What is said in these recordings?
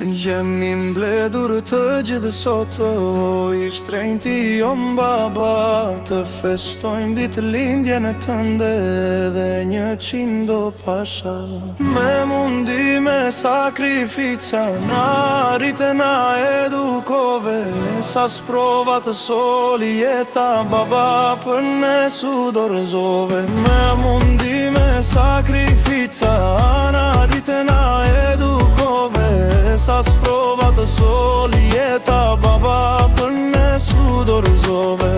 Jemi mbledhur të gjithë sot, i shtrenjti jon baba, të festojmë ditë lindjen e tënde dhe 100 pasha. Me mundi, me sakrifica, na rrite na edukove, sa sprova të soli jeta baba për ne su dorëzove. Me mundi, me sakrifica, na rrite na edukove, sa sprova të soli jeta baba për ne su dorëzove.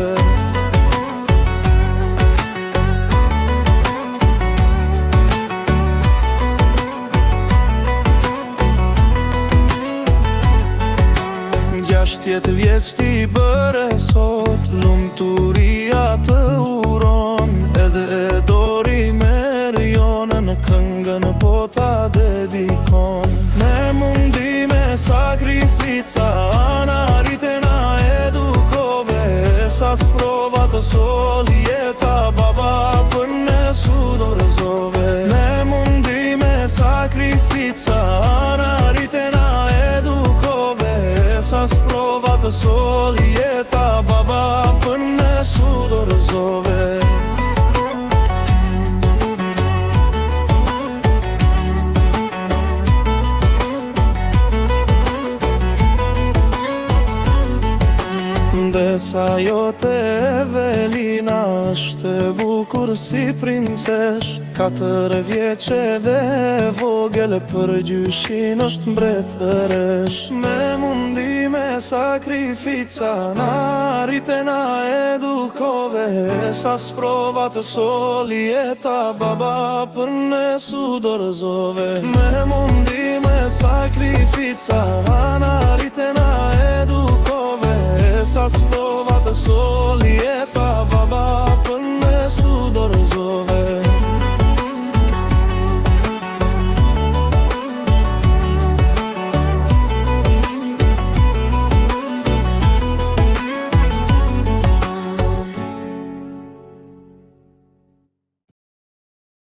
Gjashtjet vjeç ti bëre sot, lumturia të uron, edhe e dori merr jona në këngën po ta dedikon. Me mundi, me sakrifica, na rrite na edukove, sa sprova të soli jeta baba për ne su dorëzove. Me mundi, me sakrifica, na rrite na edukove, sa sprova të soli jeta baba për ne su dorëzove. Ndesa jote Evelina është e bukur si princesh, 4 vjeçe dhe vogël për gjyshin është mbretëresh. Me mundi, me sakrifica, na rrite na edukove, sa sprova të soli jeta baba për ne su dorëzove. Me mundi, me sakrifica, na rrite